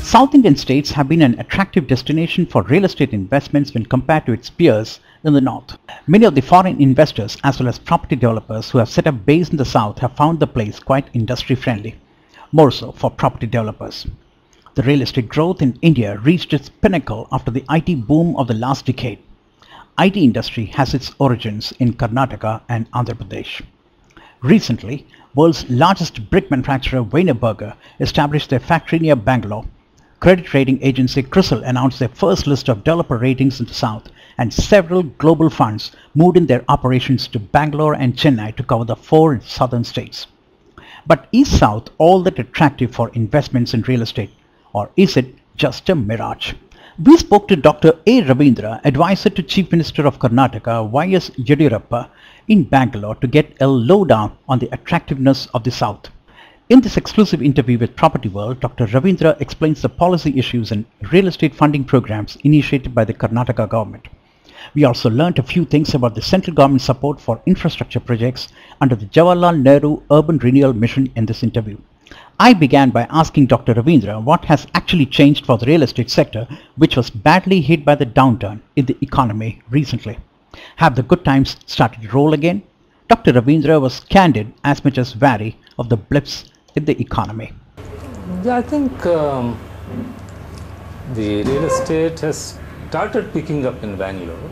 South Indian states have been an attractive destination for real estate investments when compared to its peers in the north. Many of the foreign investors as well as property developers who have set up base in the south have found the place quite industry friendly, more so for property developers. The real estate growth in India reached its pinnacle after the IT boom of the last decade. IT industry has its origins in Karnataka and Andhra Pradesh. Recently, world's largest brick manufacturer Yeddyuruppa established their factory near Bangalore. Credit rating agency CRISIL announced their first list of developer ratings in the south, and several global funds moved in their operations to Bangalore and Chennai to cover the four southern states. But is South all that attractive for investments in real estate, or is it just a mirage? We spoke to Dr. A. Ravindra, advisor to Chief Minister of Karnataka Y.S. Yeddyuruppa in Bangalore, to get a lowdown on the attractiveness of the South. In this exclusive interview with Property World, Dr. Ravindra explains the policy issues and real estate funding programs initiated by the Karnataka government. We also learnt a few things about the central government support for infrastructure projects under the Jawaharlal Nehru Urban Renewal Mission in this interview. I began by asking Dr. Ravindra what has actually changed for the real estate sector, which was badly hit by the downturn in the economy recently. Have the good times started to roll again? Dr. Ravindra was candid as much as wary of the blips in the economy. I think the real estate has started picking up in Bangalore.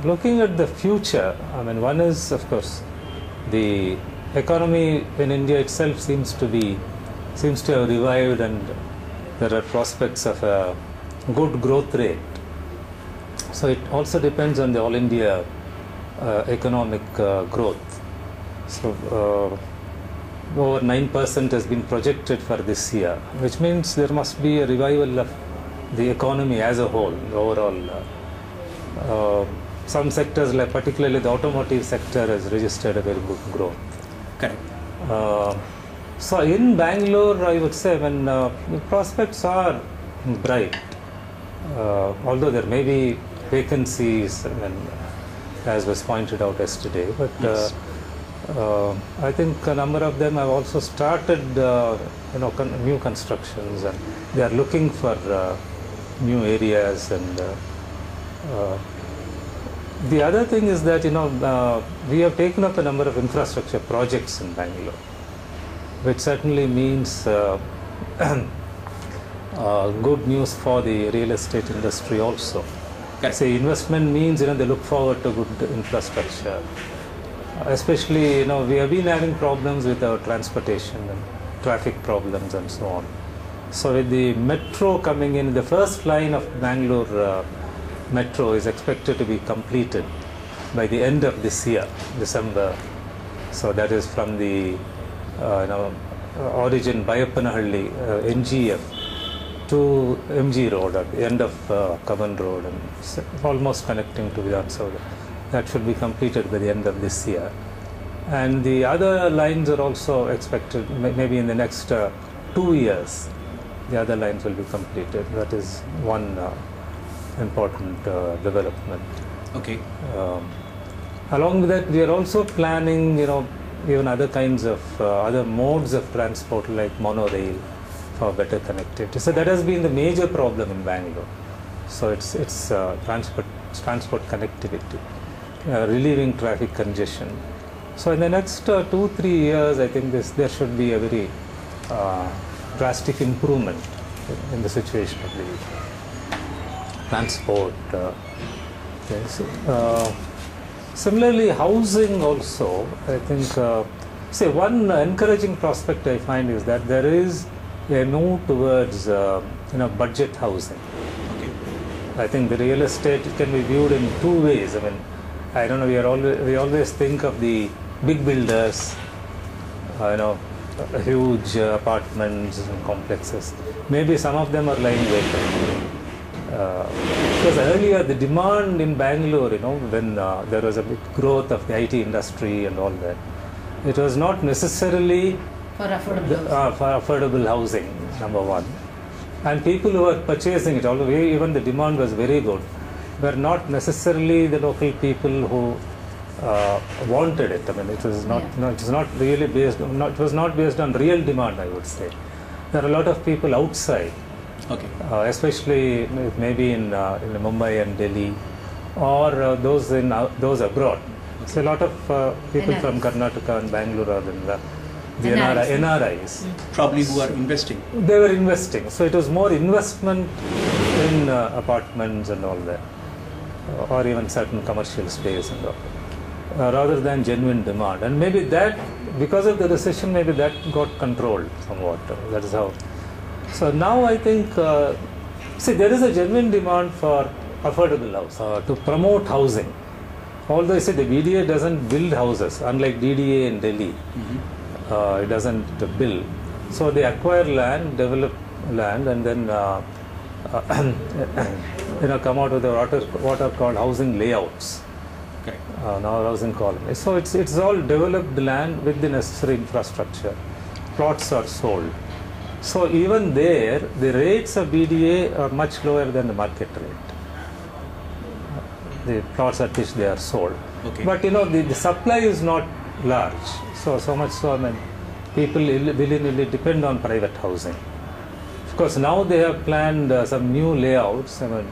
Looking at the future, I mean, one is, of course, the economy in India itself seems to have revived, and there are prospects of a good growth rate. So it also depends on the all India economic growth. So over 9% has been projected for this year, which means there must be a revival of the economy as a whole, overall. Some sectors, like particularly the automotive sector, has registered a very good growth. Correct. So in Bangalore, I would say when the prospects are bright, although there may be vacancies, as was pointed out yesterday, but yes. I think a number of them have also started, new constructions, and they are looking for new areas. And the other thing is that we have taken up a number of infrastructure projects in Bangalore, which certainly means good news for the real estate industry also. Okay. Say investment means they look forward to good infrastructure. Especially we have been having problems with our transportation and traffic problems and so on. So with the metro coming in, the first line of Bangalore metro is expected to be completed by the end of this year, December. So that is from the origin Bayapanahalli, NGF, to MG Road at the end of Kavan Road, and almost connecting to Vidhan Sagar. That should be completed by the end of this year. And the other lines are also expected maybe in the next 2 years. The other lines will be completed. That is one important development. Okay. Along with that, we are also planning, even other kinds of other modes of transport like monorail for better connectivity. So that has been the major problem in Bangalore. So it's transport connectivity, relieving traffic congestion. So in the next 2-3 years, I think there should be a very drastic improvement in the situation of the transport. Similarly, housing also, I think, one encouraging prospect I find is that there is a move towards budget housing. I think the real estate can be viewed in two ways. I mean, I don't know, we always think of the big builders, huge apartments and complexes. Maybe some of them are lying vacant. Because earlier the demand in Bangalore, when there was a big growth of the IT industry and all that, it was not necessarily for affordable housing, number one. And people who were purchasing it, although even the demand was very good, were not necessarily the local people who wanted it. I mean, it was not. Yeah. It was not really based. It was not based on real demand, I would say. there are a lot of people outside, Okay. Especially maybe in Mumbai and Delhi, or those abroad. So a lot of people NRIs. from Karnataka and Bangalore are in the NRIs. NRIs. Probably who are investing. They were investing. So it was more investment in apartments and all that, or even certain commercial space and all, rather than genuine demand. And maybe that, because of the recession, maybe that got controlled somewhat. That is how. So now I think, see, there is a genuine demand for affordable house, to promote housing. Although I say the BDA doesn't build houses, unlike DDA in Delhi. It doesn't build. So they acquire land, develop land, and then come out with what are called housing layouts. Correct. Now housing colonies. So it's all developed land with the necessary infrastructure. Plots are sold. So even there, the rates of BDA are much lower than the market rate. The plots at which they are sold. Okay. But the supply is not large. So much so, I mean, people willy-nilly depend on private housing. Of course, now they have planned some new layouts, I mean,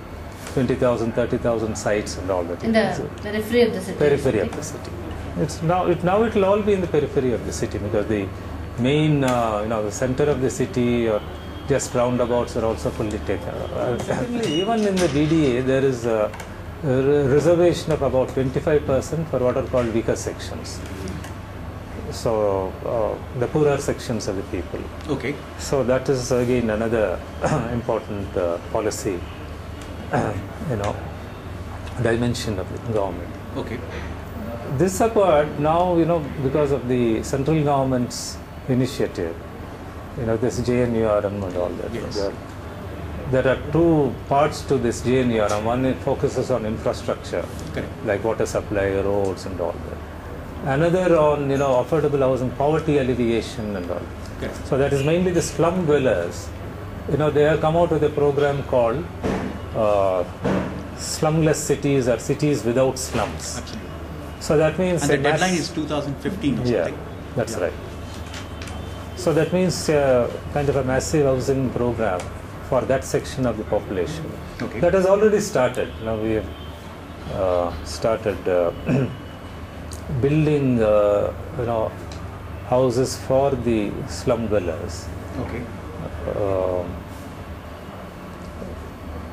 20,000, 30,000 sites and all that. In the periphery of the city. Periphery of the city. Now it will all be in the periphery of the city, because the main, the center of the city or just roundabouts are also fully taken. Even in the DDA, there is a reservation of about 25% for what are called weaker sections. So the poorer sections of the people. Okay. So that is again another important policy, dimension of the government. Okay. This apart, now, because of the central government's initiative, this JNURM and all that. Yes. There are two parts to this JNURM. One, it focuses on infrastructure, Correct. like water supply, roads and all that. Another on, affordable housing, poverty alleviation and all. Correct. So that is mainly the slum dwellers. They have come out with a program called slumless cities, or cities without slums. Absolutely. So that means And the deadline is 2015 or yeah, something. that's right. So that means kind of a massive housing program for that section of the population. Okay. That has already started. Now we have started building, houses for the slum dwellers. Okay.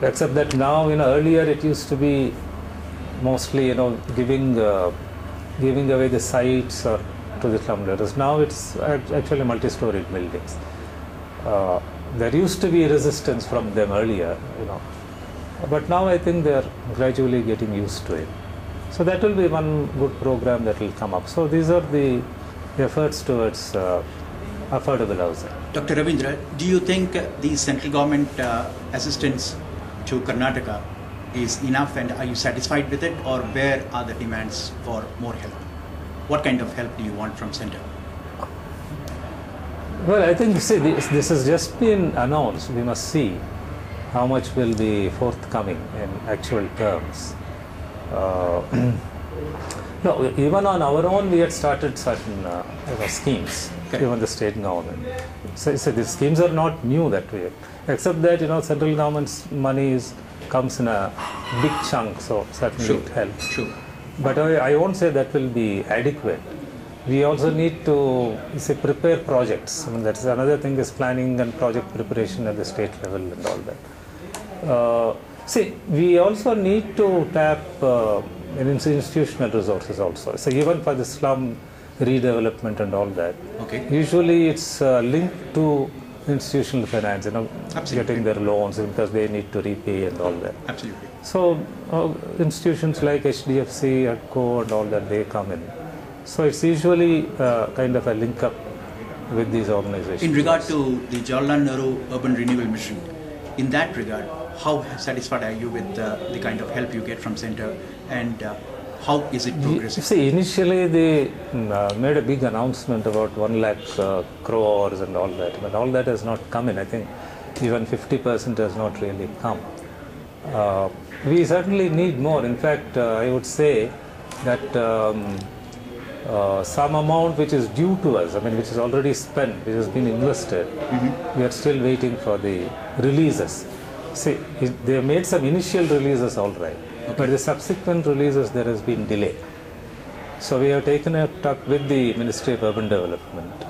Except that now, earlier it used to be mostly, giving away the sites or to the slum dwellers. Now it's actually multi-storied buildings. There used to be resistance from them earlier, but now I think they are gradually getting used to it. So that will be one good program that will come up. So these are the efforts towards affordable housing. Dr. Ravindra, do you think the central government assistance to Karnataka is enough, and are you satisfied with it, or where are the demands for more help? What kind of help do you want from center? Well, I think, see, this has just been announced. We must see how much will be forthcoming in actual terms. No, even on our own, we had started certain schemes, Okay. even the state government. So the schemes are not new that way, except that central government's money comes in a big chunk, so certainly it helps. Sure. But I won't say that will be adequate. We also need to prepare projects. I mean, that's another thing, is planning and project preparation at the state level and all that. We also need to tap institutional resources also. So even for the slum redevelopment and all that, Okay. usually it's linked to institutional finance, Absolutely. getting their loans because they need to repay and all that. Absolutely. So institutions like HDFC, HUDCO and all that, they come in. So it's usually kind of a link up with these organizations. In regard to the Jawaharlal Nehru Urban Renewal Mission, in that regard, how satisfied are you with the kind of help you get from center, and how is it progressing? See, initially they made a big announcement about 1 lakh crores and all that, but all that has not come in. I think even 50% has not really come. We certainly need more. In fact, I would say that some amount which is due to us, I mean, which is already spent, which has been invested, we are still waiting for the releases. See, they have made some initial releases all right, but the subsequent releases there has been delay. So we have taken a talk with the Ministry of Urban Development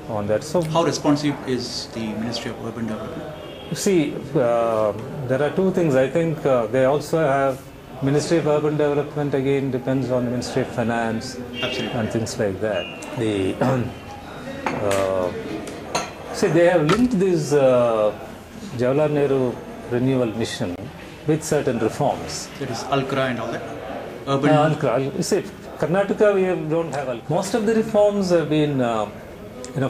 on that. So how responsive is the Ministry of Urban Development? See, there are two things. I think they also have Ministry of Urban Development, again depends on the Ministry of Finance. Absolutely. And things like that. The see, they have linked this Jawaharlal Nehru renewal mission with certain reforms. That is Alcra and all that? Urban... Alcra. See, Karnataka we don't have Alcra. Most of the reforms have been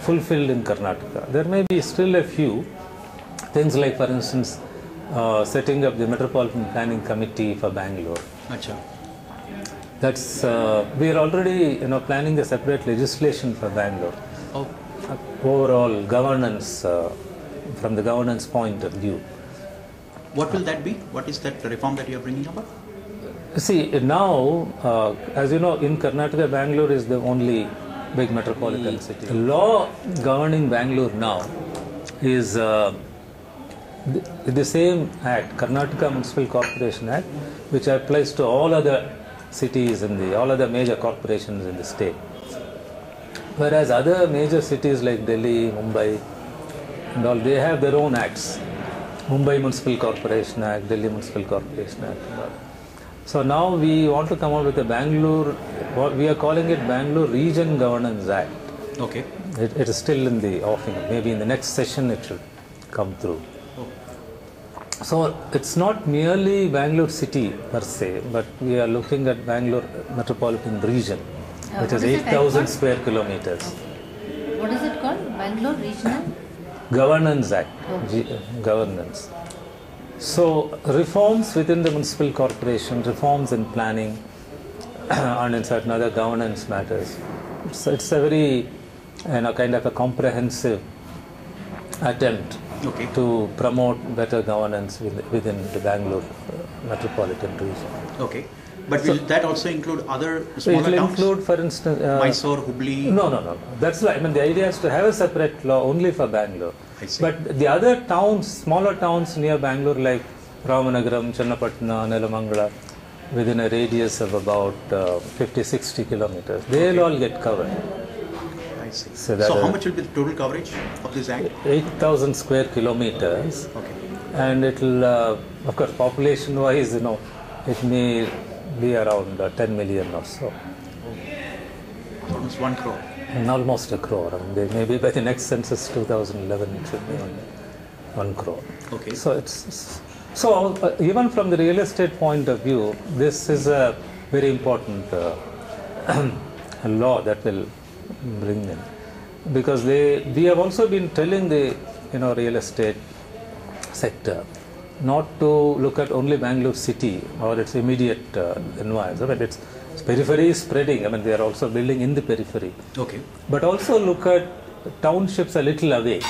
fulfilled in Karnataka. There may be still a few things like, for instance, setting up the Metropolitan Planning Committee for Bangalore. Achha. That's we are already planning a separate legislation for Bangalore. Oh. Overall governance, from the governance point of view. What will that be? What is that reform that you are bringing about? See, now, as you know, in Karnataka, Bangalore is the only big metropolitan city. The law governing Bangalore now is the same Act, Karnataka Municipal Corporation Act, which applies to all other cities in all other major corporations in the state. Whereas other major cities like Delhi, Mumbai, and all, they have their own acts. Mumbai Municipal Corporation Act, Delhi Municipal Corporation Act, and all. So now we want to come out with a Bangalore, we are calling it Bangalore Region Governance Act. Okay. It is still in the offing. Maybe in the next session it should come through. So it's not merely Bangalore city per se, but we are looking at Bangalore metropolitan region, which is 8,000 square kilometers. What is it called? Bangalore Regional Governance Act. Governance. So reforms within the municipal corporation, reforms in planning, and in certain other governance matters. It's a very kind of a comprehensive attempt to promote better governance within the Bangalore metropolitan region. Okay. But will that also include other smaller towns? It will include, for instance... Mysore, Hubli? No. That's why, the idea is to have a separate law only for Bangalore. I see. But the other towns, smaller towns near Bangalore like Ramanagaram, Channapatna, Nelamangala, within a radius of about 50-60 kilometers, they'll all get covered. I see. So how much will be the total coverage of this act? 8,000 square kilometers. Okay. And it will, of course, population-wise, it may be around 10 million or so. Almost 1 crore. And almost a crore. Maybe by the next census 2011 it should be 1 crore. Okay. So even from the real estate point of view, this is a very important law that will bring in, because we have also been telling the real estate sector not to look at only Bangalore city or its immediate environment. Its periphery is spreading. They are also building in the periphery. Okay. But also look at townships a little away.